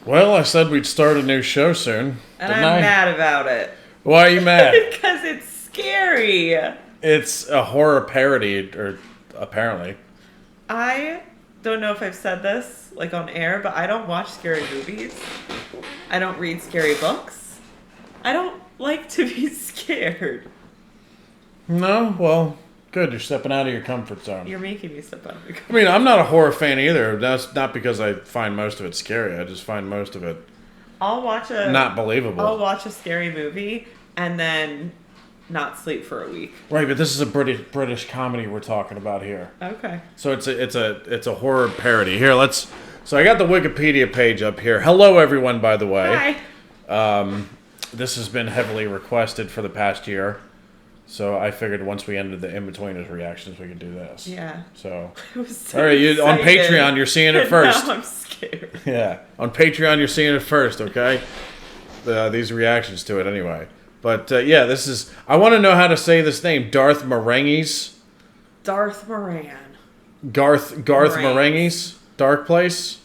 Well, I said we'd start a new show soon. And I'm mad about it. Why are you mad? Because it's scary. It's a horror parody, or apparently. I don't know if I've said this, like, on air, but I don't watch scary movies. I don't read scary books. I don't like to be scared. No? Well, good. You're stepping out of your comfort zone. You're making me step out of my comfort zone. I mean, I'm not a horror fan either. That's not because I find most of it scary. I just find most of it not believable. I'll watch a scary movie and then not sleep for a week. Right, but this is a British comedy we're talking about here. Okay. So it's a horror parody. Here, so I got the Wikipedia page up here. Hello, everyone, by the way. Hi. This has been heavily requested for the past year. So I figured once we ended the in-betweeners reactions, we could do this. Yeah. So, I was so all right, on Patreon, you're seeing it first. Now I'm scared. Yeah, on Patreon, you're seeing it first, okay? These reactions to it, anyway. But yeah, this is. I want to know how to say this name. Garth Marenghi's. Garth Marenghi. Garth Marenghi's Darkplace.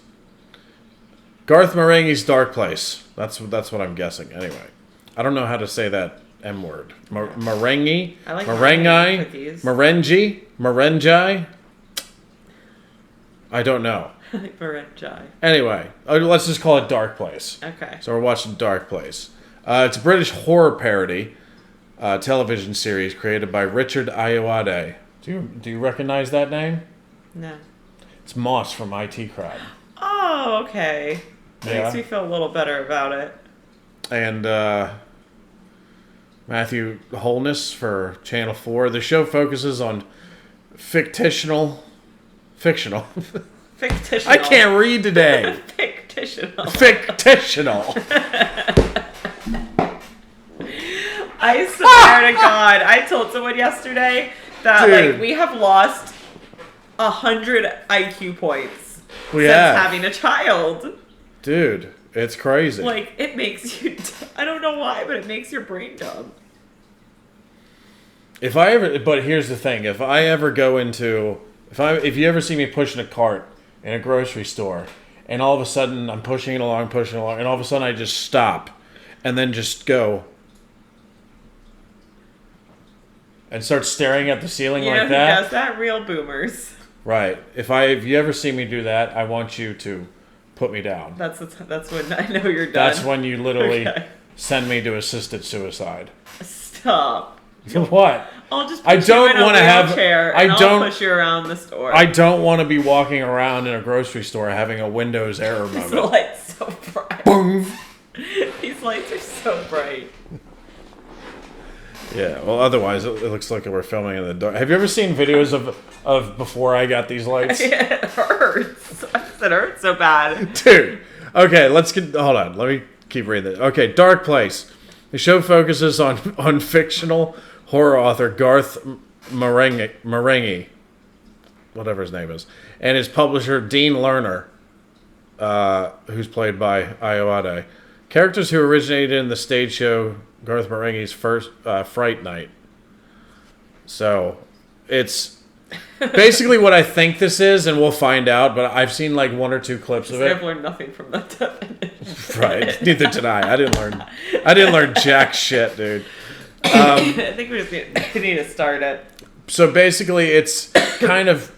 Garth Marenghi's Darkplace. That's what I'm guessing. Anyway, I don't know how to say that M word. Marenghi. I like Marenghi. I don't know. I like Marenghi. Anyway, let's just call it Darkplace. Okay. So we're watching Darkplace. It's a British horror parody television series created by Richard Ayoade. Do you recognize that name? No. It's Moss from IT Crowd. Oh, okay. Makes me feel a little better about it. And Matthew Holness for Channel 4. The show focuses on fictional. I can't read today. Fictional. I swear to God, I told someone yesterday that like we have lost 100 IQ points since having a child. Dude, it's crazy. Like, it makes you... I don't know why, but it makes your brain dumb. But here's the thing. If I ever go into... If you ever see me pushing a cart in a grocery store, and all of a sudden I'm pushing it along, and all of a sudden I just stop, and then just go... and start staring at the ceiling like that. Who does that? Real boomers. Right. If you ever see me do that, I want you to put me down. That's when I know you're done. That's when you literally send me to assisted suicide. Stop. What? I'll just put you in a wheelchair and I'll push you around the store. I don't want to be walking around in a grocery store having a Windows error moment. These lights so bright. Boom. These lights are so bright. Yeah, well, otherwise it looks like we're filming in the dark. Have you ever seen videos of before I got these lights? It hurts. It hurts so bad. Dude. Okay, hold on. Let me keep reading this. Okay, Darkplace. The show focuses on fictional horror author Garth Marenghi, whatever his name is, and his publisher Dean Lerner, who's played by Ayoade. Characters who originated in the stage show Garth Marenghi's first Fright Night. So, it's basically what I think this is, and we'll find out, but I've seen like one or two clips of it. I've learned nothing from that definition. Right, neither did I. I didn't learn jack shit, dude. I think we just need to start it. So basically, it's kind of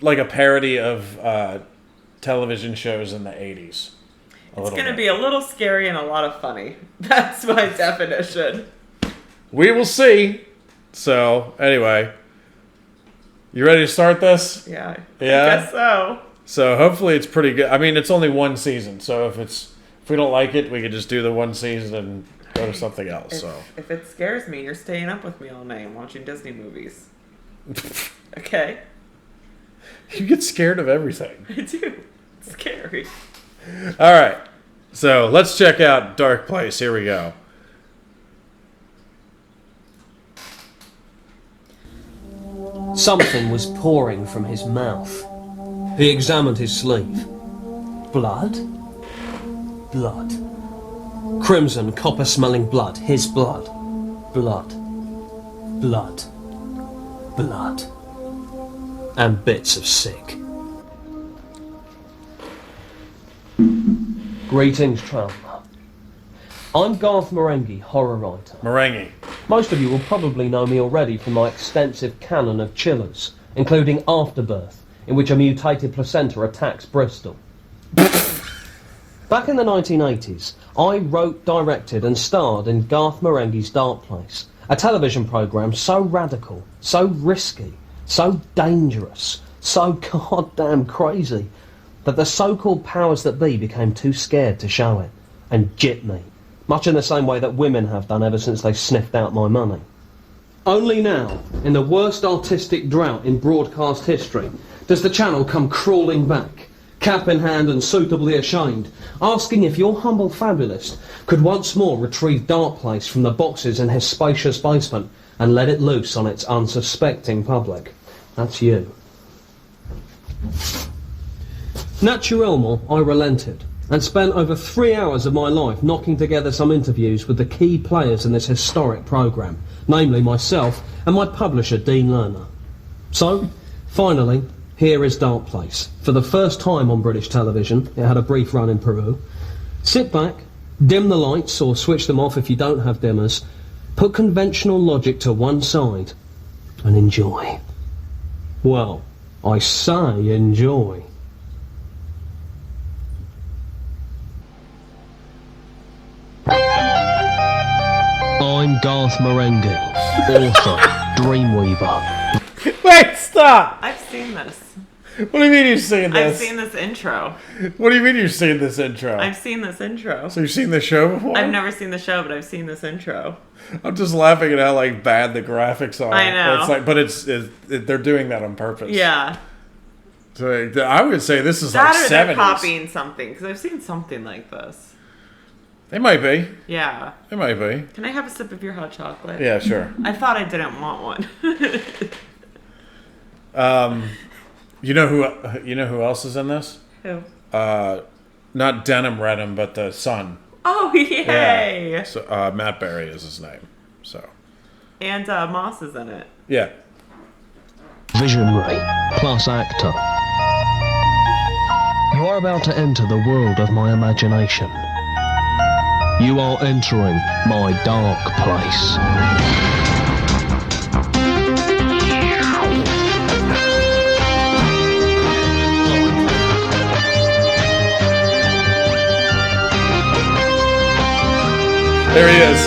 like a parody of television shows in the 80s. It's going to be a little scary and a lot of funny. That's my definition. We will see. So, anyway. You ready to start this? Yeah. Yeah? I guess so. So, hopefully it's pretty good. I mean, it's only one season. So, if we don't like it, we could just do the one season and go to something else. If it scares me, you're staying up with me all night and watching Disney movies. Okay? You get scared of everything. I do. It's scary. All right, so let's check out Darkplace. Here we go. Something was pouring from his mouth. He examined his sleeve. Blood? Blood. Crimson, copper-smelling blood. His blood. Blood. Blood. Blood. And bits of sick. Greetings, traveller. I'm Garth Marenghi, horror writer. Marenghi. Most of you will probably know me already from my extensive canon of chillers, including Afterbirth, in which a mutated placenta attacks Bristol. Back in the 1980s, I wrote, directed and starred in Garth Marenghi's Darkplace, a television programme so radical, so risky, so dangerous, so goddamn crazy, that the so-called powers that be became too scared to show it, and gypped me, much in the same way that women have done ever since they sniffed out my money. Only now, in the worst artistic drought in broadcast history, does the channel come crawling back, cap in hand and suitably ashamed, asking if your humble fabulist could once more retrieve Darkplace from the boxes in his spacious basement and let it loose on its unsuspecting public. That's you. Naturellement, I relented and spent over 3 hours of my life knocking together some interviews with the key players in this historic programme, namely myself and my publisher, Dean Lerner. So, finally, here is Darkplace. For the first time on British television, it had a brief run in Peru. Sit back, dim the lights or switch them off if you don't have dimmers, put conventional logic to one side, and enjoy. Well, I say enjoy. I'm Garth Marenghi, author, Dreamweaver. Wait, stop! I've seen this. What do you mean you've seen this? I've seen this intro. What do you mean you've seen this intro? I've seen this intro. So you've seen the show before? I've never seen the show, but I've seen this intro. I'm just laughing at how like bad the graphics are. I know. It's like, but they're doing that on purpose. Yeah. So I would say this is That like or they're 70s. copying something, because I've seen something like this. They might be. Yeah. They might be. Can I have a sip of your hot chocolate? Yeah, sure. I thought I didn't want one. You know who else is in this? Who? Not Denham Redham, but the son. Oh, yay! Yeah. So Matt Berry is his name. So. And Moss is in it. Yeah. Visionary plus actor. You are about to enter the world of my imagination. You are entering my dark place. There he is.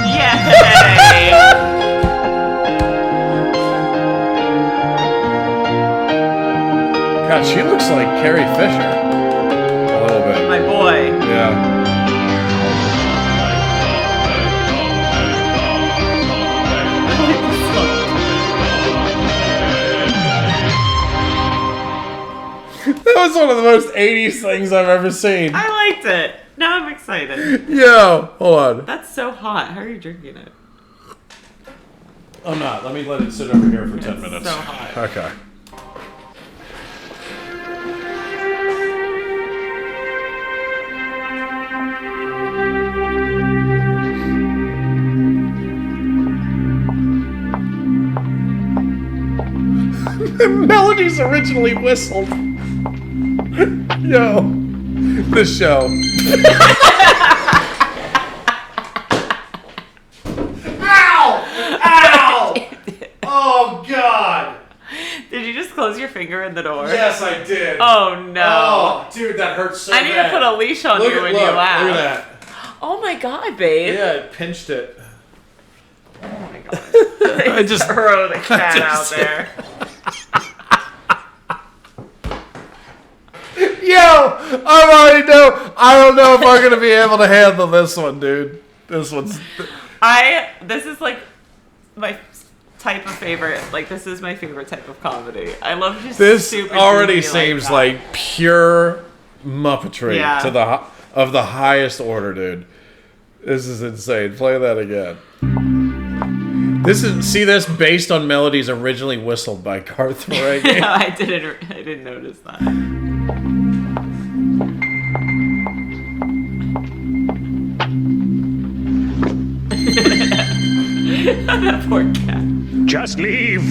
Yay! God, she looks like Carrie Fisher. A little bit. My boy. Yeah. That was one of the most 80s things I've ever seen. I liked it. Now I'm excited. Yo, hold on. That's so hot. How are you drinking it? I'm not. Let me let it sit over here for 10 It's minutes. so hot. Okay. Melody's originally whistled. Yo, this show. Ow! Ow! Oh God! Did you just close your finger in the door? Yes, I did. Oh no! Oh, dude, that hurts so I need bad. to put a leash on Look you at, when look, you laugh. Look at that. Oh my god, babe! Yeah, it pinched it. Oh my god! I just throw the cat out there. Yo, I don't know if I'm gonna be able to handle this one, dude. This one's. This is like my type of favorite. Like this is my favorite type of comedy. I love just This stupid already movie seems that. like pure muppetry Yeah. to of the highest order, dude. This is insane. Play that again. See this based on melodies originally whistled by Garth Marenghi. Yeah, I didn't notice that. That poor cat. Just leave.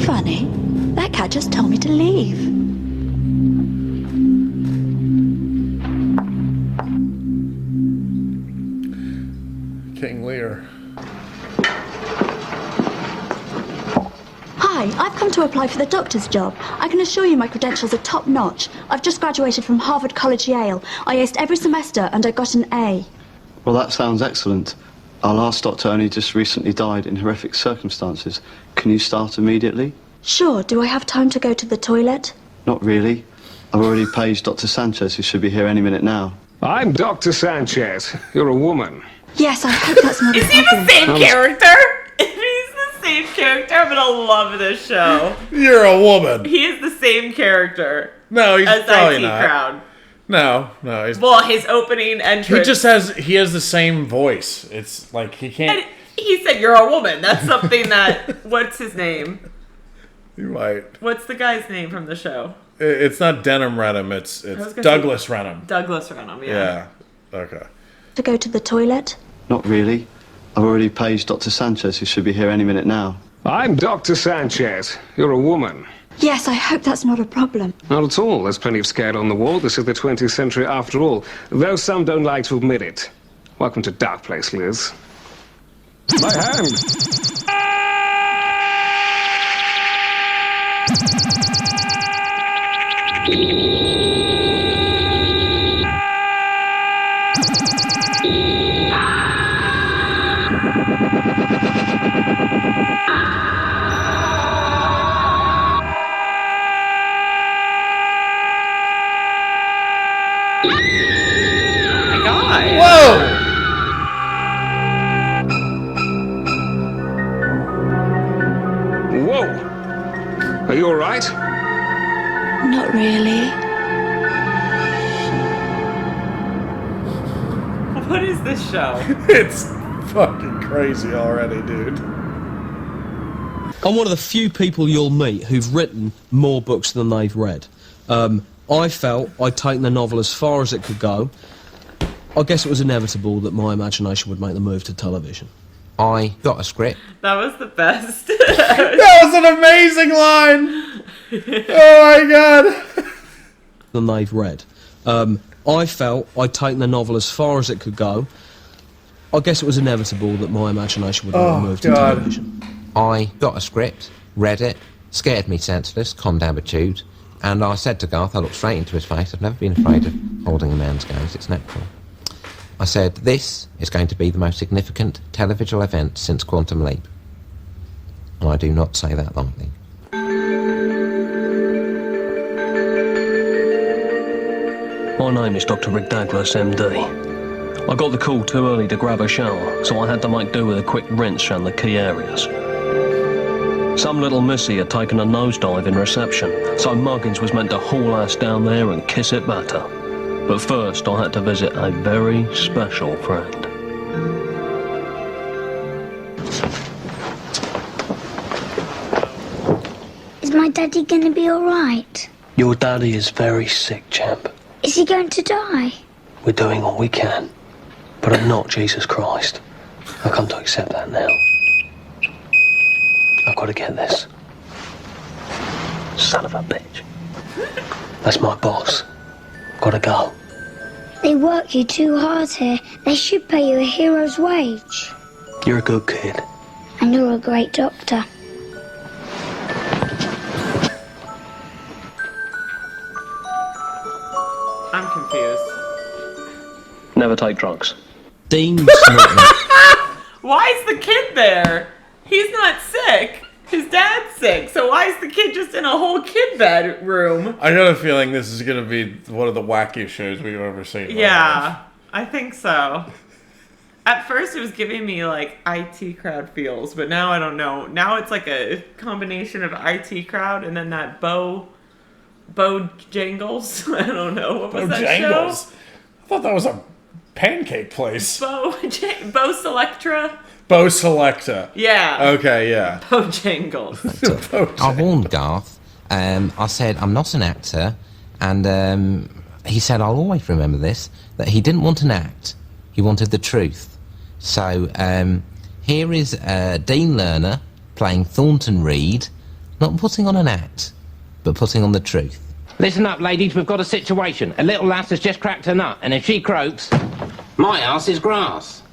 Funny. That cat just told me to leave. King Lear. Hi, I've come to apply for the doctor's job. I can assure you my credentials are top-notch. I've just graduated from Harvard College, Yale. I aced every semester and I got an A. Well, that sounds excellent. Our last doctor only just recently died in horrific circumstances. Can you start immediately? Sure, do I have time to go to the toilet? Not really. I've already paged Dr. Sanchez, who should be here any minute now. I'm Dr. Sanchez. You're a woman. Yes, I hope that's not a Is he problem. the same character? If he's the same character, I'm gonna love this show. You're a woman. He is the same character No, he's as probably IT not. Crowd. No, he's. Well, his opening entrance. He has the same voice. It's like he can't. And he said, "You're a woman." That's something that. What's his name? You might. What's the guy's name from the show? It's not Denham Renham. It's Douglas Renham. Douglas Renham. Yeah. Yeah. Okay. To go to the toilet? Not really. I've already paged Dr. Sanchez, who should be here any minute now. I'm Dr. Sanchez. You're a woman. Yes, I hope that's not a problem. Not at all. There's plenty of scare on the wall. This is the 20th century after all, though some don't like to admit it. Welcome to Darkplace, Liz. My hand! My God. Whoa! Whoa! Are you all right? Not really. What is this show? It's fucking crazy already, dude. I'm one of the few people you'll meet who've written more books than they've read. I felt I'd taken the novel as far as it could go. I guess it was inevitable that my imagination would make the move to television. I got a script. That was the best. That was an amazing line! Oh my god! Than they've read. I felt I'd taken the novel as far as it could go. I guess it was inevitable that my imagination would make the move to God. television. I got a script, read it, scared me senseless, condamnitude, and I said to Garth, I looked straight into his face, I've never been afraid of holding a man's gaze, it's natural. I said, this is going to be the most significant televisual event since Quantum Leap. And I do not say that lightly. My name is Dr. Rick Douglas, MD. I got the call too early to grab a shower, so I had to make do with a quick rinse around the key areas. Some little missy had taken a nosedive in reception, so Muggins was meant to haul ass down there and kiss it better. But first, I had to visit a very special friend. Is my daddy going to be all right? Your daddy is very sick, champ. Is he going to die? We're doing all we can, but I'm not Jesus Christ. I've come to accept that now. I've got to get this. Son of a bitch. That's my boss. Gotta go. They work you too hard here. They should pay you a hero's wage. You're a good kid. And you're a great doctor. I'm confused. Never take drugs. Dean Snotty. Why is the kid there? He's not sick. His dad's sick. So why is the kid just in a whole kid bedroom? I got a feeling this is gonna be one of the wackiest shows we've ever seen. Yeah, I think so. At first it was giving me like IT Crowd feels, but now I don't know. Now it's like a combination of IT Crowd and then that Bojangles. I don't know. What was that Bojangles. show? I thought that was a pancake place. Bo Selectra? Bo Selecta. Yeah. Okay, yeah. Bojangles. I warned Garth. I said, I'm not an actor. And he said, I'll always remember this, that he didn't want an act. He wanted the truth. So here is Dean Lerner playing Thornton Reed, not putting on an act, but putting on the truth. Listen up, ladies, we've got a situation. A little lass has just cracked her nut, and if she croaks, my ass is grass.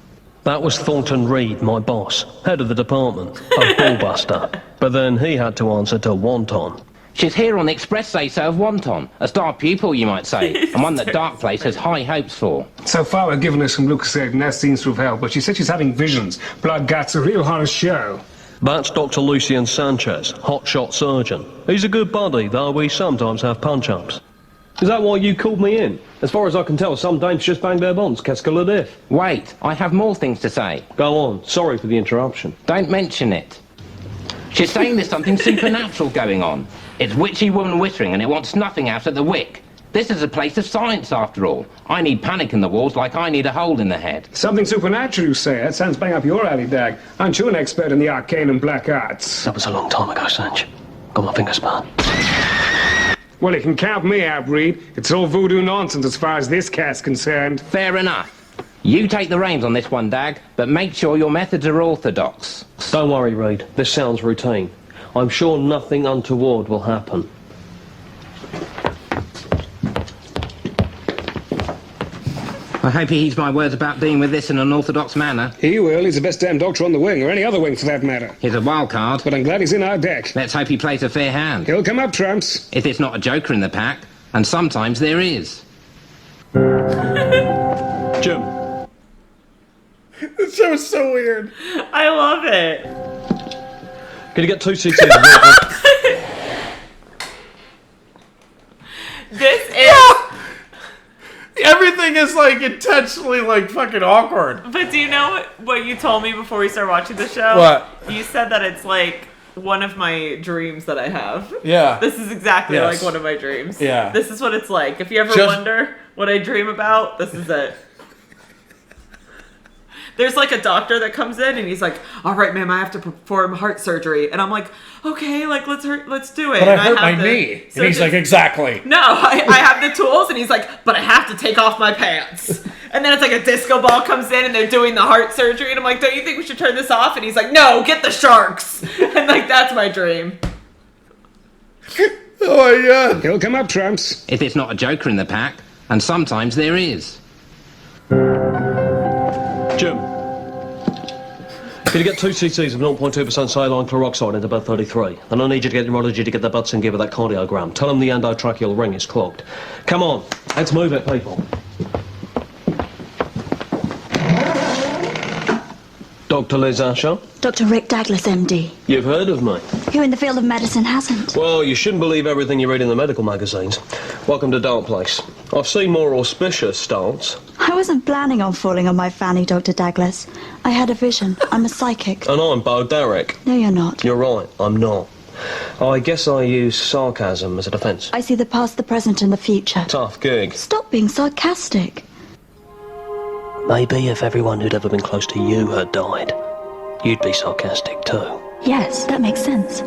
That was Thornton Reed, my boss, head of the department, a ballbuster. But then he had to answer to Wonton. She's here on the express say-so of Wonton, a star pupil, you might say, and one that Darkplace has high hopes for. So far, we've given her some Lucozade, and that seems to have helped, but she said she's having visions. Blood guts, a real horror show. That's Dr. Lucien Sanchez, hotshot surgeon. He's a good buddy, though we sometimes have punch-ups. Is that why you called me in? As far as I can tell, some dames just bang their bonds. Qu'est-ce que le diff? Wait, I have more things to say. Go on. Sorry for the interruption. Don't mention it. She's saying there's something supernatural going on. It's witchy woman whittering and it wants nothing out at the wick. This is a place of science, after all. I need panic in the walls like I need a hole in the head. Something supernatural, you say? That sounds bang up your alley, Dag. Aren't you an expert in the arcane and black arts? That was a long time ago, Sanch. Got my fingers burned. Well, you can count me out, Reed. It's all voodoo nonsense as far as this cat's concerned. Fair enough. You take the reins on this one, Dag, but make sure your methods are orthodox. Don't worry, Reed. This sounds routine. I'm sure nothing untoward will happen. I hope he heeds my words about dealing with this in an orthodox manner. He will. He's the best damn doctor on the wing, or any other wing for that matter. He's a wild card. But I'm glad he's in our deck. Let's hope he plays a fair hand. He'll come up trumps. If it's not a joker in the pack, and sometimes there is. Jim. This show is so weird. I love it. Can you get 2 seats in? This is... Everything is like intentionally like fucking awkward. But do you know what you told me before we started watching the show? What? You said that it's like one of my dreams that I have. Yeah. This is exactly Yes. like one of my dreams. Yeah. This is what it's like. If you ever wonder what I dream about, this is it. There's like a doctor that comes in and he's like, "All right, ma'am, I have to perform heart surgery," and I'm like, "Okay, like let's do it." But and I hurt my have knee. And he's like, exactly. "No, I have the tools," and he's like, "But I have to take off my pants." And then it's like a disco ball comes in and they're doing the heart surgery, and I'm like, "Don't you think we should turn this off?" And he's like, "No, get the sharks." And like that's my dream. Oh my god. He'll come up trumps. If it's not a joker in the pack, and sometimes there is. Jim. Can you get 2 cc's of 0.2% saline chloroxide into bed 33? Then I need you to get urology to get the butts and give her that cardiogram. Tell them the endotracheal ring is clogged. Come on, let's move it, people. Dr. Liz Asher? Dr. Rick Douglas, MD. You've heard of me. Who in the field of medicine hasn't? Well, you shouldn't believe everything you read in the medical magazines. Welcome to Darkplace. I've seen more auspicious starts. I wasn't planning on falling on my fanny, Dr. Douglas. I had a vision. I'm a psychic. And I'm Bo Derek. No, you're not. You're right, I'm not. I guess I use sarcasm as a defence. I see the past, the present, and the future. Tough gig. Stop being sarcastic. Maybe if everyone who'd ever been close to you had died, you'd be sarcastic too. Yes, that makes sense.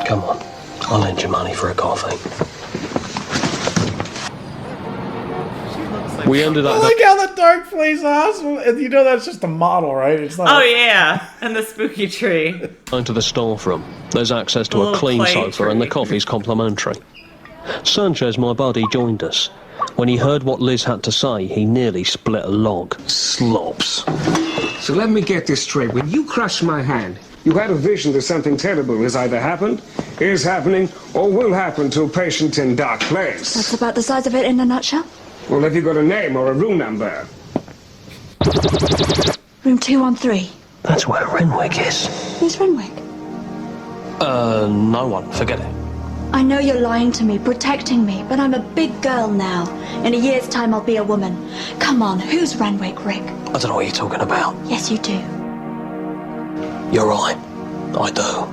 Come on, I'll lend you money for a coffee. We ended I up... like how the Darkplace hospital, and you know that's just a model, right? It's not. Oh yeah, and the spooky tree. Going to the staff room. There's access to a clean clay sofa and the tree. coffee's complimentary. Sanchez, my buddy, joined us. When he heard what Liz had to say, he nearly split a log. Slops. So let me get this straight. When you crushed my hand, you had a vision that something terrible has either happened, is happening, or will happen to a patient in Darkplace. That's about the size of it in a nutshell. Well, have you got a name or a room number? Room 213. That's where Renwick is. Who's Renwick? No one. Forget it. I know you're lying to me, protecting me, but I'm a big girl now. In a year's time, I'll be a woman. Come on, who's Renwick, Rick? I don't know what you're talking about. Yes, you do. You're right. I do.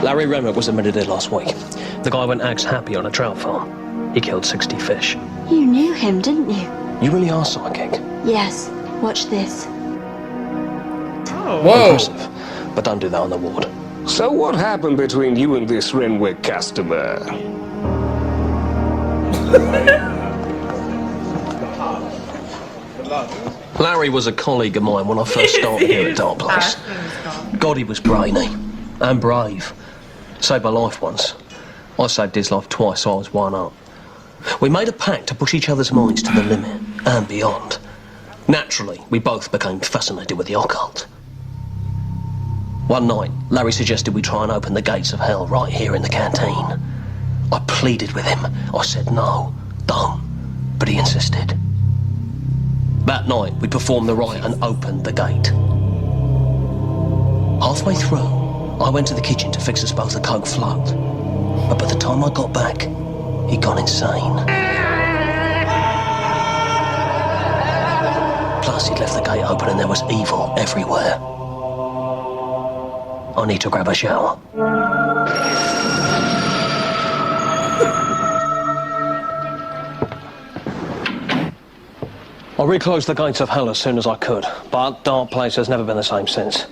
Larry Renwick was admitted in last week. The guy went axe happy on a trout farm. He killed 60 fish. You knew him, didn't you? You really are psychic. Yes. Watch this. Oh. Whoa. Impressive. But don't do that on the ward. So what happened between you and this Renwick customer? Larry was a colleague of mine when I first started here at Darkplace. God, he was brainy. And brave. Saved my life once. I saved his life twice, so I was one up. We made a pact to push each other's minds to the limit and beyond. Naturally, we both became fascinated with the occult. One night, Larry suggested we try and open the gates of hell right here in the canteen. I pleaded with him. I said no, don't, but he insisted. That night, we performed the rite and opened the gate. Halfway through, I went to the kitchen to fix us both a Coke float. But by the time I got back, he'd gone insane. Plus, he'd left the gate open and there was evil everywhere. I need to grab a shower. I reclosed the gates of hell as soon as I could, but Darkplace has never been the same since.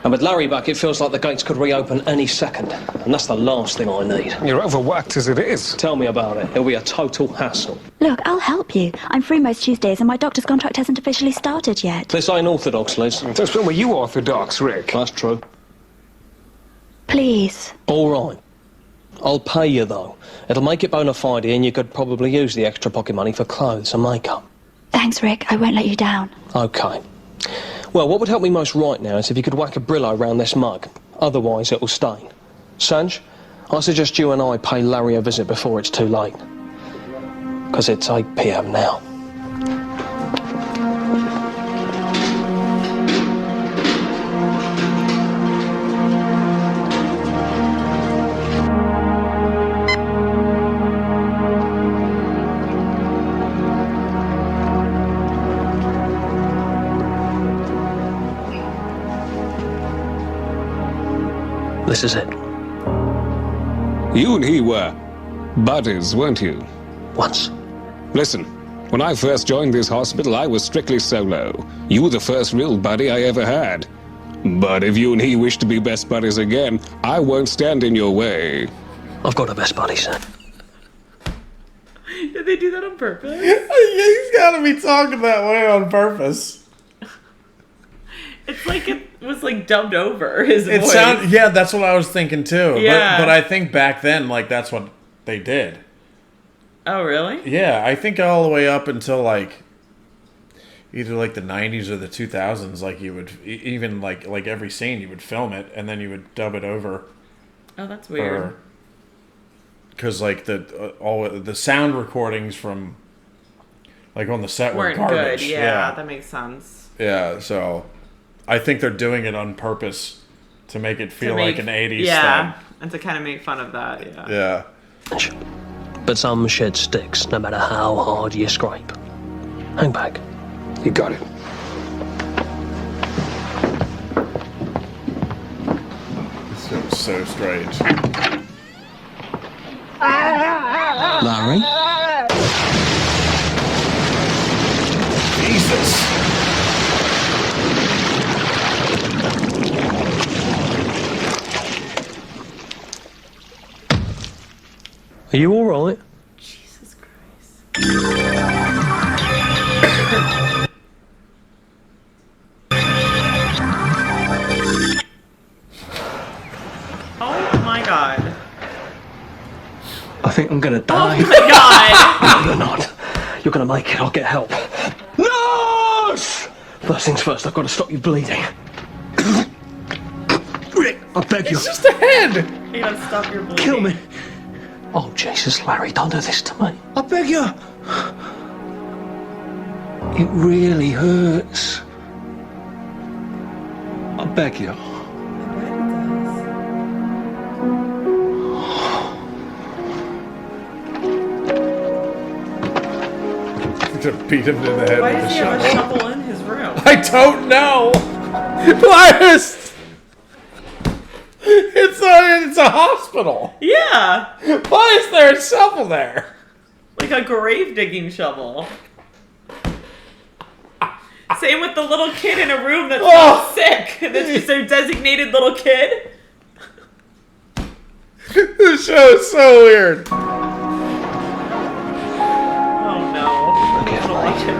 And with Larry back, it feels like the gates could reopen any second, and that's the last thing I need. You're overworked as it is. Tell me about it. It'll be a total hassle. Look, I'll help you. I'm free most Tuesdays and my doctor's contract hasn't officially started yet. This ain't orthodox, Liz. Just when were you orthodox, Rick? That's true. Please. All right. I'll pay you, though. It'll make it bona fide, and you could probably use the extra pocket money for clothes and makeup. Thanks, Rick. I won't let you down. OK. Well, what would help me most right now is if you could whack a Brillo around this mug. Otherwise, it'll stain. Sanj, I suggest you and I pay Larry a visit before it's too late. Because it's 8 p.m. now. This is it. You and he were buddies, weren't you? Once. Listen, when I first joined this hospital, I was strictly solo. You were the first real buddy I ever had. But if you and he wish to be best buddies again, I won't stand in your way. I've got a best buddy, son. Did they do that on purpose? He's gotta be talking that way on purpose. It's like it was like dubbed over his voice. Yeah, that's what I was thinking too. Yeah. But I think back then, like, that's what they did. Oh, really? Yeah, I think all the way up until like either like the 90s or the 2000s, like you would even like every scene you would film it and then you would dub it over. Oh, that's weird. Because like all the sound recordings from like on the set weren't were garbage. good. Yeah, that makes sense. Yeah, so I think they're doing it on purpose to make it feel like an 80s yeah, thing. and to kind of make fun of that, yeah. Yeah. But some shit sticks, no matter how hard you scrape. Hang back. You got it. This is so strange. Larry? Jesus. Are you alright? Jesus Christ. Oh my god. I think I'm gonna die. Oh my god! No, you're not. You're gonna make it. I'll get help. Nurse! First things first, I've got to stop you bleeding. Rick, I beg you. It's just a head! You gotta stop your bleeding. Kill me. Oh, Jesus, Larry, don't do this to me. I beg you. It really hurts. I beg you. To beat him in the head Why with does a he have a shovel. shovel in his room? I don't know. Pliers! It's a hospital. Yeah! Why is there a shovel there? Like a grave digging shovel. Same with the little kid in a room that's not sick. That's just their designated little kid. This show is so weird. Oh no. Okay, I don't like it.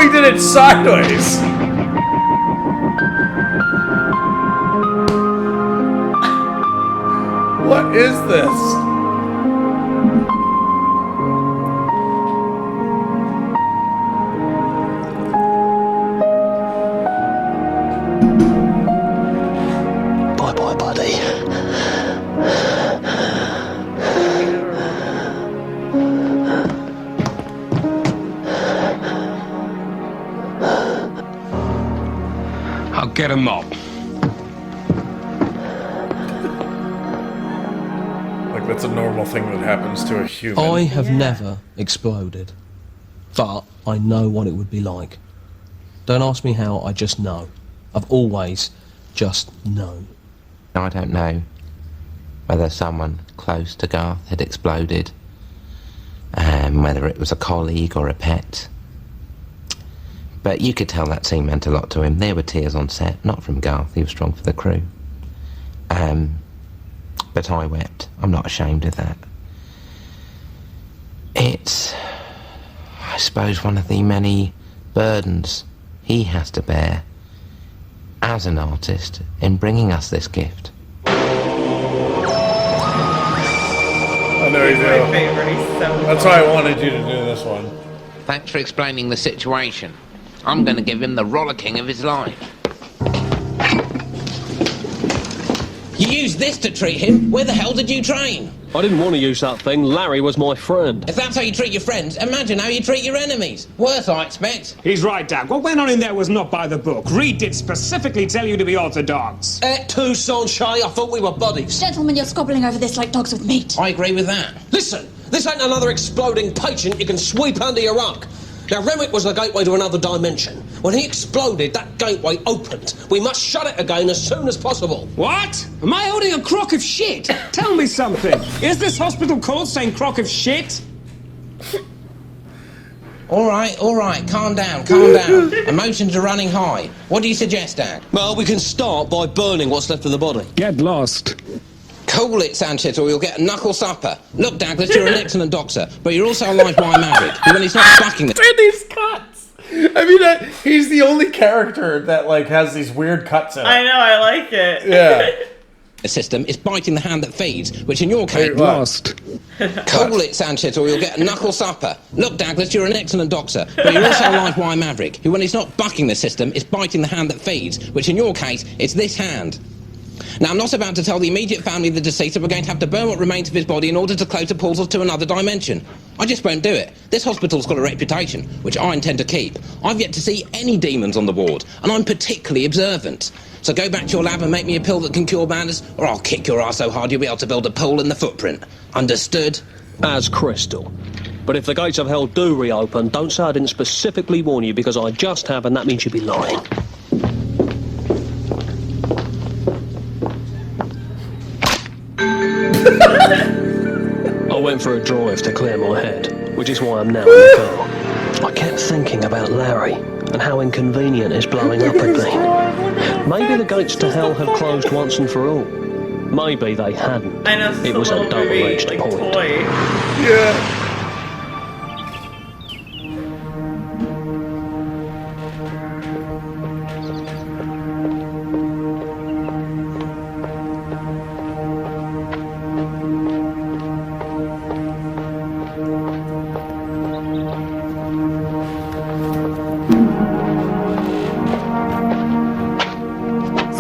he did it sideways. What is this? Bye-bye, buddy. I'll get a mop. Like, that's a normal thing that happens to a human. I have never exploded, but I know what it would be like. Don't ask me how, I just know. I've always just known. I don't know whether someone close to Garth had exploded, whether it was a colleague or a pet. But you could tell that scene meant a lot to him. There were tears on set, not from Garth, he was strong for the crew. But I wept. I'm not ashamed of that. It's, I suppose, one of the many burdens he has to bear as an artist in bringing us this gift. I know you do. My favorite. He's so That's why I wanted you to do this one. Thanks for explaining the situation. I'm going to give him the rollicking of his life. You used this to treat him? Where the hell did you train? I didn't want to use that thing. Larry was my friend. If that's how you treat your friends, imagine how you treat your enemies. Worse, I expect. He's right, Dad. What went on in there was not by the book. Reed did specifically tell you to be orthodox. Too Sanchez, I thought we were buddies. Gentlemen, you're squabbling over this like dogs with meat. I agree with that. Listen, this ain't another exploding patient you can sweep under your rug. Now, Renwick was the gateway to another dimension. When he exploded, that gateway opened. We must shut it again as soon as possible. What? Am I holding a crock of shit? Tell me something. Is this hospital called St. Crock of Shit? All right, calm down. Emotions are running high. What do you suggest, Dad? Well, we can start by burning what's left of the body. Get lost. Cool it, Sanchez, or you'll get a knuckle supper. Look, Douglas, you're an excellent doctor, but you're also a lifetime maverick. When he's not backing it. And these cuts. I mean, he's the only character that like has these weird cuts in it. I know, I like it. Yeah. The system is biting the hand that feeds, which in your case... Lost. Cool it, Sanchez, or you'll get a knuckle supper. Look, Douglas, you're an excellent doctor, but you're also a lifetime maverick, who when he's not bucking the system is biting the hand that feeds, which in your case, it's this hand. Now, I'm not about to tell the immediate family of the deceased that we're going to have to burn what remains of his body in order to close the portals to another dimension. I just won't do it. This hospital's got a reputation, which I intend to keep. I've yet to see any demons on the ward, and I'm particularly observant. So go back to your lab and make me a pill that can cure madness, or I'll kick your ass so hard you'll be able to build a pool in the footprint. Understood? As crystal. But if the gates of hell do reopen, don't say I didn't specifically warn you, because I just have, and that means you'd be lying. I went for a drive to clear my head, which is why I'm now in the car. I kept thinking about Larry and how inconvenient his blowing up had been. Maybe the gates to hell had closed once and for all. Maybe they hadn't. I know, It was a double-edged like, point. toy. Yeah.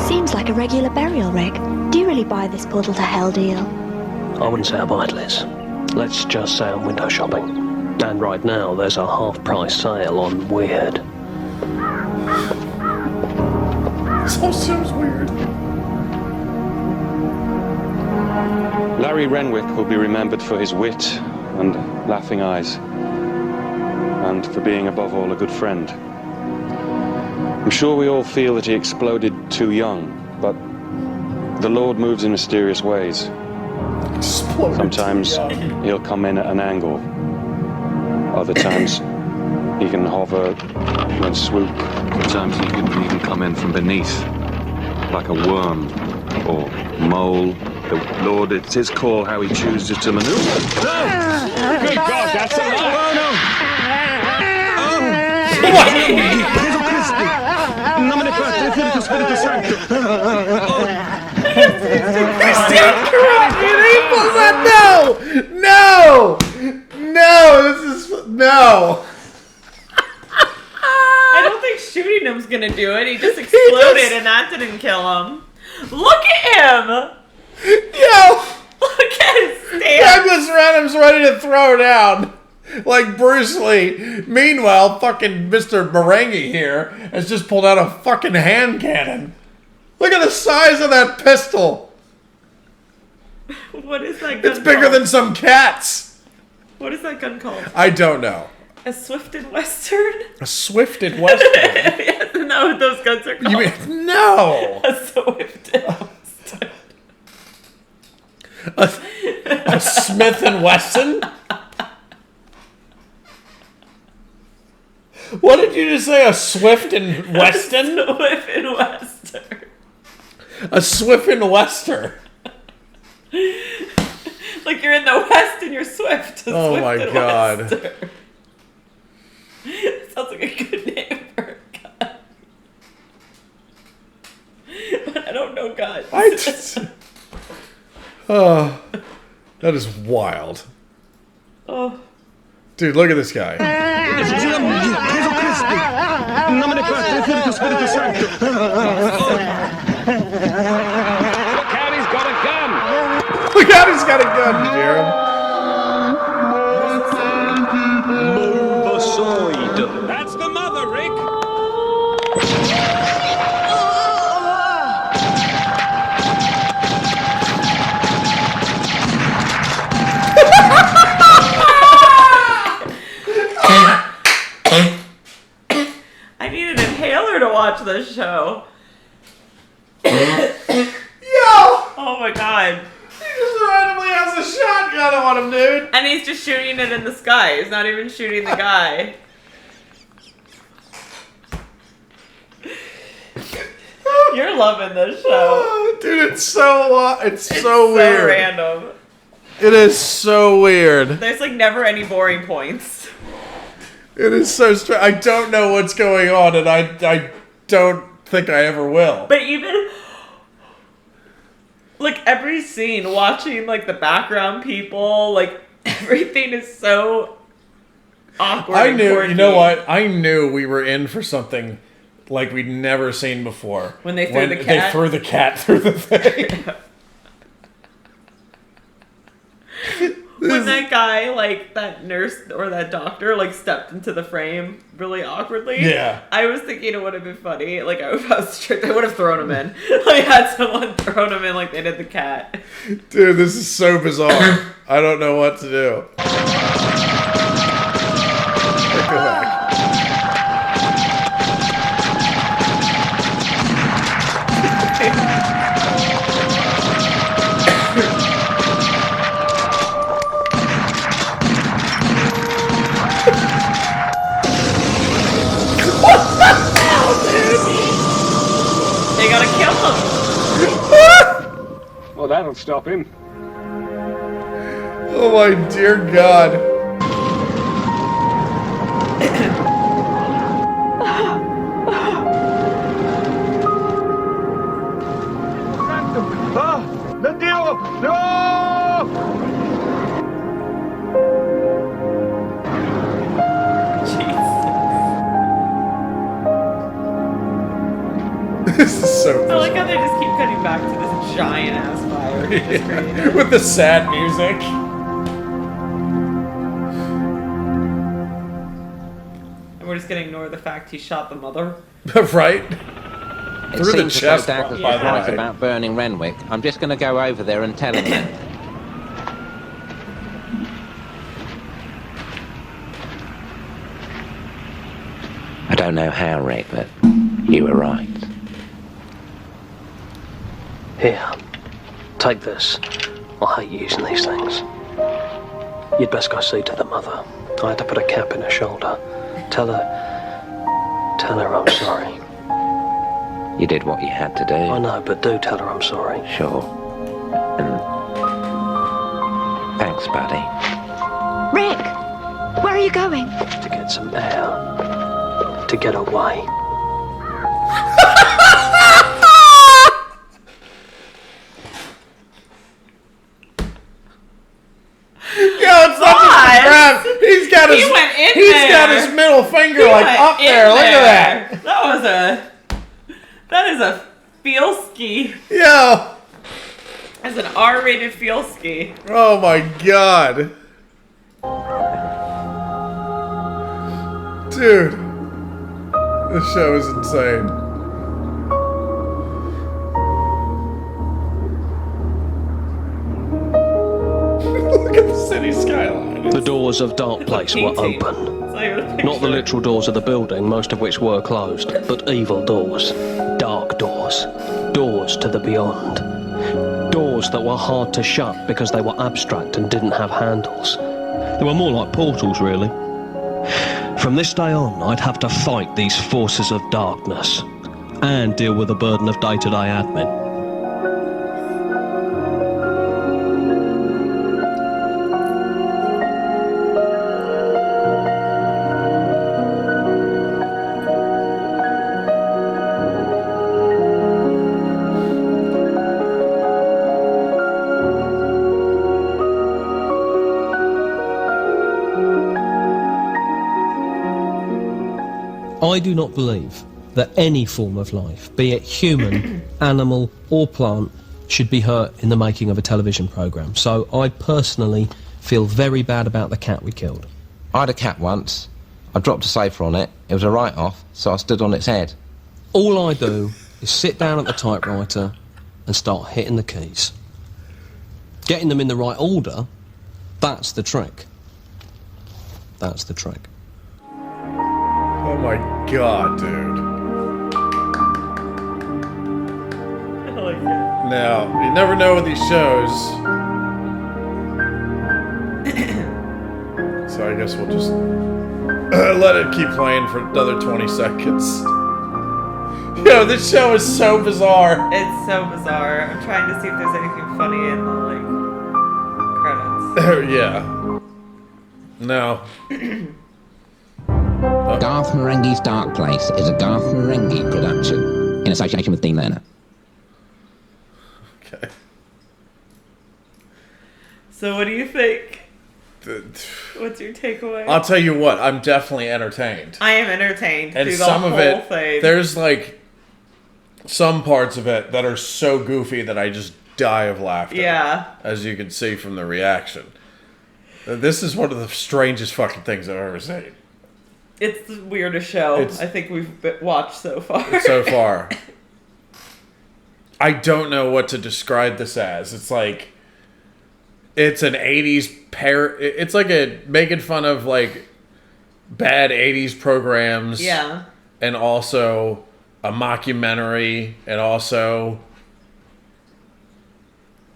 Seems like a regular burial rig. Do you really buy this portal to hell deal? I wouldn't say I buy it, Liz. Let's just say I'm window shopping. And right now, there's a half-price sale on Weird. This all seems weird. Larry Renwick will be remembered for his wit and laughing eyes, and for being above all a good friend. I'm sure we all feel that he exploded too young, but the Lord moves in mysterious ways. Sometimes he'll come in at an angle. Other times he can hover and swoop. Sometimes he can even come in from beneath, like a worm or mole. The Lord, it's his call how he chooses to maneuver. Good God, that's a lot! What? No! I don't think shooting him's gonna do it. He just exploded and that didn't kill him. Look at him! Yo! Look at his stance! Douglas Renham's ready to throw down. Like Bruce Lee. Meanwhile, fucking Mr. Marenghi here has just pulled out a fucking hand cannon. Look at the size of that pistol. What is that gun It's bigger called? than some cats. What is that gun called? I don't know. A Swifted Western? A Swifted Western? Yes, no, those guns are called. You mean, no! A Swifted Western. A Smith and Wesson? What did you just say? A Swift and Weston? A Swift and Western. A Swift and Western. Like you're in the West and you're Swift. Oh Swift my and god. Western. Sounds like a good name for a gun. But I don't know guns. Oh, that is wild. Oh. Dude, look at this guy. Look out, he's got a gun! Look out, he's got a gun, Jared. Move aside. That's the mother, Rick! I need an inhaler to watch this show. Yo! Oh my god. He just randomly has a shotgun on him, dude. And he's just shooting it in the sky. He's not even shooting the guy. You're loving this show. Dude, it's so So weird. random. It is so weird. There's like never any boring points. It is so strange. I don't know what's going on, and I don't think I ever will. But even like every scene, watching like the background people, like everything is so awkward. I and knew, quirky. you know what? I knew we were in for something like we'd never seen before. When they threw the cat? They threw the cat through the thing. When that guy, like that nurse or that doctor, like stepped into the frame really awkwardly. Yeah. I was thinking it would have been funny. Like if I was strict, I would have thrown him in. Like had someone thrown him in like they did the cat. Dude, this is so bizarre. I don't know what to do. Go back. They gotta kill him. Well, that'll stop him. Oh my dear God. This is so I like how they just keep cutting back to this giant ass fire. It's crazy. with the sad music. And we're just gonna ignore the fact he shot the mother. Right? It Through the seems chest, as though Douglas by was the right way. about burning Renwick. I'm just going to go over there and tell him that. I don't know how, Rick, but you were right. Here, take this. I hate using these things. You'd best go see to the mother. I had to put a cap in her shoulder. Tell her I'm sorry. You did what you had to do. I know, but do tell her I'm sorry. Sure. And thanks, buddy. Rick, where are you going? To get some air. To get away. got his. He went in He's there. got his middle finger He like went up in there. Look at that. That is a feel-ski. Yo. That's an R-rated feel-ski. Oh my god. Dude. This show is insane. Look at the city skyline. The doors of Darkplace were open. Not the literal doors of the building, most of which were closed, but evil doors. Dark doors. Doors to the beyond. Doors that were hard to shut because they were abstract and didn't have handles. They were more like portals, really. From this day on, I'd have to fight these forces of darkness and deal with the burden of day-to-day admin. I do not believe that any form of life, be it human, animal or plant, should be hurt in the making of a television programme. So I personally feel very bad about the cat we killed. I had a cat once. I dropped a safer on it. It was a write-off, so I stood on its head. All I do is sit down at the typewriter and start hitting the keys. Getting them in the right order, that's the trick. That's the trick. Oh my god, dude. I like it. Now, you never know with these shows. So I guess we'll just let it keep playing for another 20 seconds. Yo, this show is so bizarre. It's so bizarre. I'm trying to see if there's anything funny in the, credits. Yeah. No. Garth Marenghi's Darkplace is a Garth Marenghi production in association with Dean Lerner. Okay. So what do you think? What's your takeaway? I'll tell you what, I'm definitely entertained. I am entertained And through the some whole of it, thing. there's like some parts of it that are so goofy that I just die of laughter. Yeah. As you can see from the reaction. This is one of the strangest fucking things I've ever seen. It's the weirdest show I think we've watched so far. So far. I don't know what to describe this as. It's like, it's an 80s it's like a making fun of like bad 80s programs. Yeah. And also a mockumentary, and also,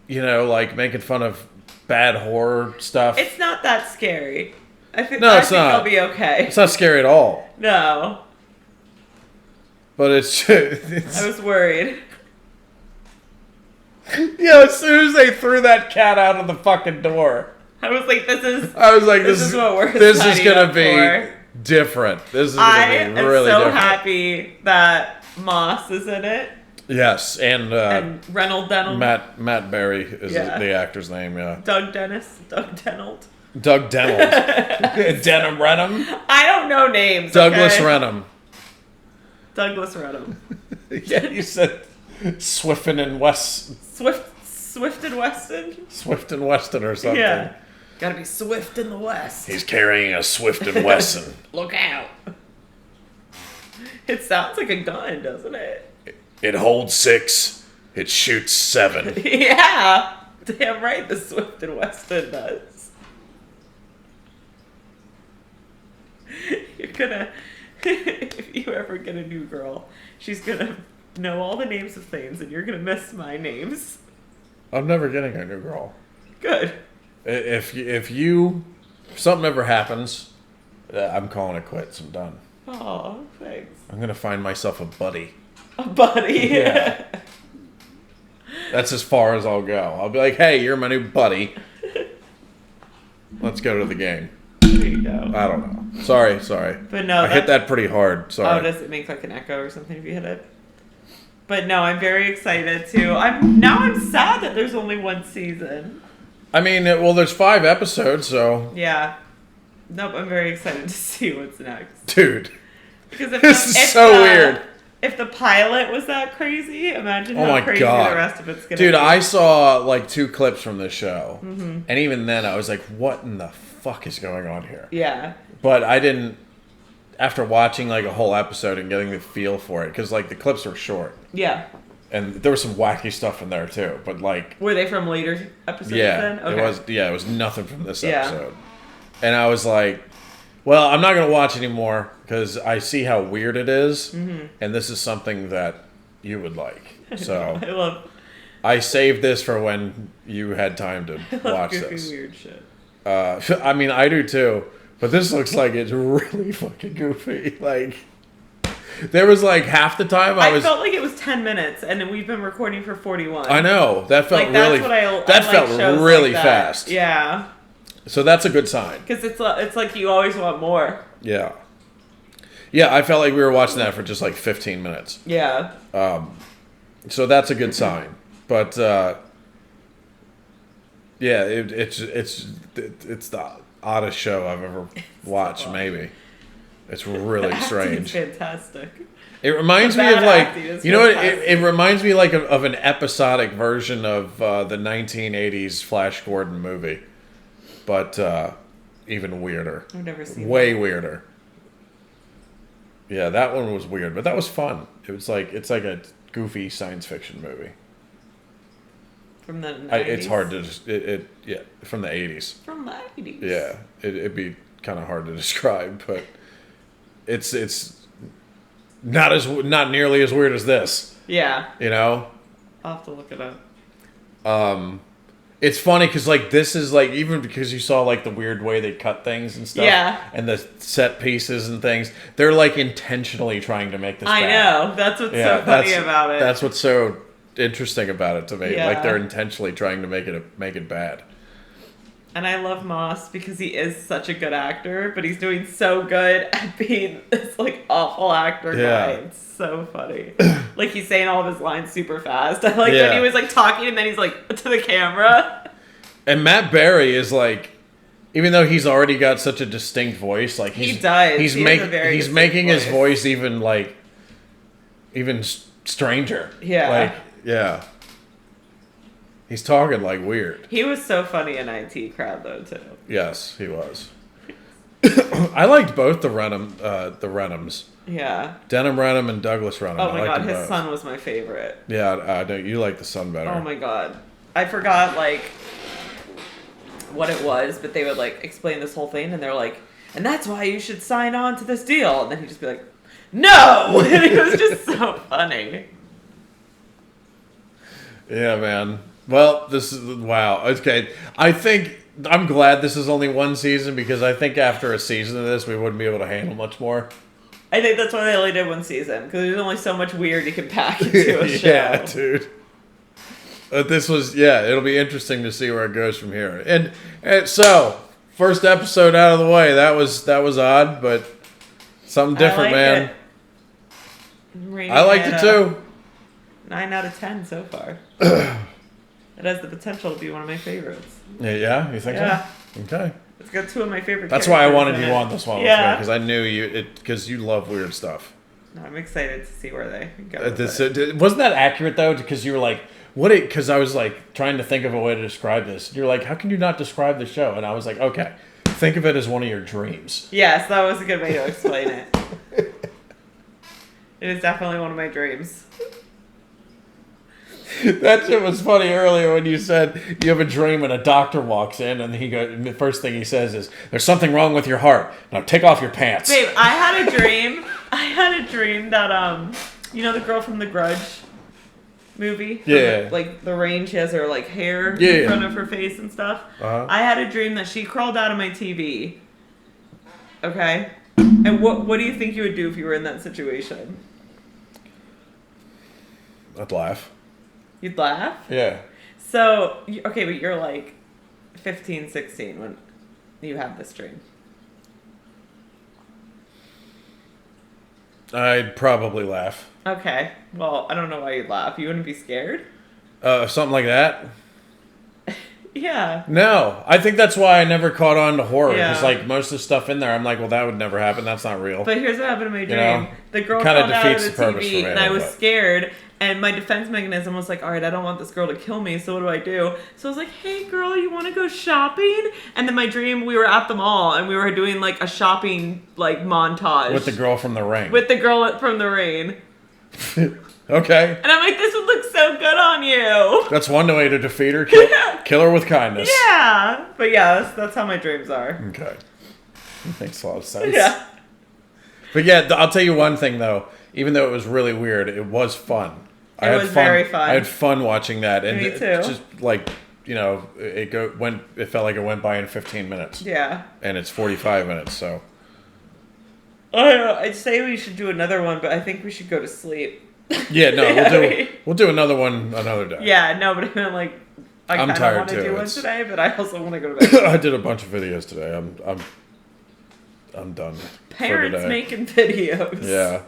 you know, like making fun of bad horror stuff. It's not that scary. I think not. I'll be okay. It's not scary at all. No. But it's I was worried. Yeah, as soon as they threw that cat out of the fucking door, I was like, this is what we're this is signing gonna up be for. different. This is I gonna be am really so different. happy that Moss is in it. Yes, and Reynold Denald. Matt Berry is the actor's name. Yeah. Doug Denald. Doug Denald. Denham Renham. I don't know names. Douglas okay? Renham. Douglas Renham. Yeah, you said Swift and Weston or something. Yeah. Gotta be swift in the West. He's carrying a Swift and Wesson. Look out. It sounds like a gun, doesn't it? It holds 6. It shoots 7. Yeah. Damn right the Swift and Weston does. You're gonna... if you ever get a new girl, she's gonna know all the names of things and you're gonna miss my names. I'm never getting a new girl. Good. If something ever happens, I'm calling it quits. I'm done. Oh, thanks. I'm gonna find myself a buddy. A buddy? Yeah. That's as far as I'll go. I'll be like, hey, you're my new buddy. Let's go to the game. There you go. I don't know. Sorry. But no, I hit that pretty hard. Sorry. Oh, does it make like an echo or something if you hit it? But no, I'm very excited too. I'm sad that there's only one season. I mean, well, there's 5 episodes, so yeah. Nope, I'm very excited to see what's next. Dude. Because if This is so weird. If the pilot was that crazy, imagine how crazy the rest of it's going to be. Dude, I saw like 2 clips from this show. Mm-hmm. And even then I was like, what in the fuck is going on here? Yeah. But I didn't, after watching like a whole episode and getting the feel for it, because like the clips were short. Yeah. And there was some wacky stuff in there too, but like... Were they from later episodes then? Okay. It was nothing from this episode. And I was like, well, I'm not going to watch anymore because I see how weird it is, and this is something that you would like. So I saved this for when you had time to watch goofy, this. Weird shit. I mean, I do too, but this looks like it's really fucking goofy. Like, there was like half the time I felt like it was 10 minutes, and we've been recording for 41. I know that felt like, really. That felt really fast. Yeah. So that's a good sign. Because it's like you always want more. Yeah. Yeah, I felt like we were watching that for just like 15 minutes. Yeah. So that's a good sign. But yeah, it's the oddest show I've ever watched. Maybe it's really strange. Fantastic. It reminds me of like it reminds me like of an episodic version of the 1980s Flash Gordon movie. But even weirder. I've never seen Way weirder. Yeah, that one was weird, but that was fun. It's like a goofy science fiction movie. From the 90s? It's hard to from the 80s. From the 80s. Yeah, it'd be kind of hard to describe, but it's not nearly as weird as this. Yeah. You know? I'll have to look it up. It's funny because like this is like, even because you saw like the weird way they cut things and stuff, and the set pieces and things, they're like intentionally trying to make this. I know, that's what's so funny about it. That's what's so interesting about it to me. Yeah. Like they're intentionally trying to make it bad. And I love Moss because he is such a good actor, but he's doing so good at being this like awful actor guy. It's so funny. Like he's saying all of his lines super fast. I like when he was like talking and then he's like to the camera. And Matt Berry is like, even though he's already got such a distinct voice, like he does. He's making his voice even like stranger. Yeah. Like yeah. He's talking like weird. He was so funny in IT Crowd though too. Yes, he was. I liked both the Renhams. Yeah. Denham Renham and Douglas Renham. Oh my god, his both. son was my favorite. Yeah, you like the son better. Oh my god. I forgot like what it was, but they would like explain this whole thing and they're like, and that's why you should sign on to this deal. And then he'd just be like, no! And it was just so funny. Yeah, man. Well, this is wow. Okay, I'm glad this is only one season because I think after a season of this, we wouldn't be able to handle much more. I think that's why they only did one season because there's only so much weird you can pack into a show. Yeah, dude. This was it'll be interesting to see where it goes from here. And so, first episode out of the way. That was odd, but something different, man. I liked it too. 9 out of 10 so far. It has the potential to be one of my favorites. Yeah, you think so? Okay. It's got 2 of my favorite. That's why I wanted you on this one with me because I knew because you love weird stuff. No, I'm excited to see where they go. Wasn't that accurate though? Because you were like, because I was like trying to think of a way to describe this. You're like, how can you not describe the show? And I was like, okay, think of it as one of your dreams. Yes, that was a good way to explain it. It is definitely one of my dreams. That shit was funny earlier when you said you have a dream and a doctor walks in and the first thing he says is, there's something wrong with your heart. Now take off your pants. Babe, I had a dream that, you know the girl from The Grudge movie? Yeah. Like the rain, she has her like hair in front of her face and stuff. Uh-huh. I had a dream that she crawled out of my TV. Okay? And what do you think you would do if you were in that situation? I'd laugh. You'd laugh? Yeah. So, okay, but you're like 15, 16 when you have this dream. I'd probably laugh. Okay. Well, I don't know why you'd laugh. You wouldn't be scared? Something like that. Yeah. No, I think that's why I never caught on to horror. Yeah. Because like most of the stuff in there, I'm like, well, that would never happen. That's not real. But here's what happened in my dream. know? The girl Kinda crawled out of defeats the the purpose for TV, me a and I little was bit. scared. And my defense mechanism was like, all right, I don't want this girl to kill me, so what do? So I was like, hey, girl, you want to go shopping? And then my dream, we were at the mall, and we were doing like a shopping like montage With the girl from The Ring. with the girl from The Ring. Okay. And I'm like, this would look so good on you. That's one way to defeat her. Kill her with kindness. Yeah. But yeah, that's how my dreams are. Okay. Makes a lot of sense. Yeah. But yeah, I'll tell you one thing though. Even though it was really weird, it was fun. It was very fun. I had fun watching that, and Me it too. just like it felt like it went by in 15 minutes. Yeah. And it's 45 minutes, so. I don't know. I'd say we should do another one, but I think we should go to sleep. Yeah, no, we'll do another one another day. Yeah, no, but I mean, like, I I'm kind of tired want to too. do one It's- today, but I also want to go to bed. I did a bunch of videos today. I'm done. for Parents today. making videos. Yeah.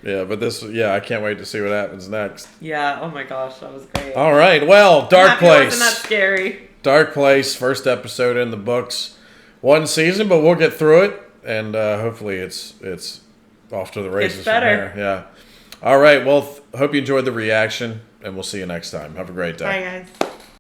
Yeah, but I can't wait to see what happens next. Yeah, oh my gosh, that was great. All right, well, Happy it Darkplace. wasn't that scary. Darkplace, first episode in the books. One season, but we'll get through it, and hopefully it's off to the races It's better. from here. Yeah. All right, well, hope you enjoyed the reaction, and we'll see you next time. Have a great day. Bye, guys.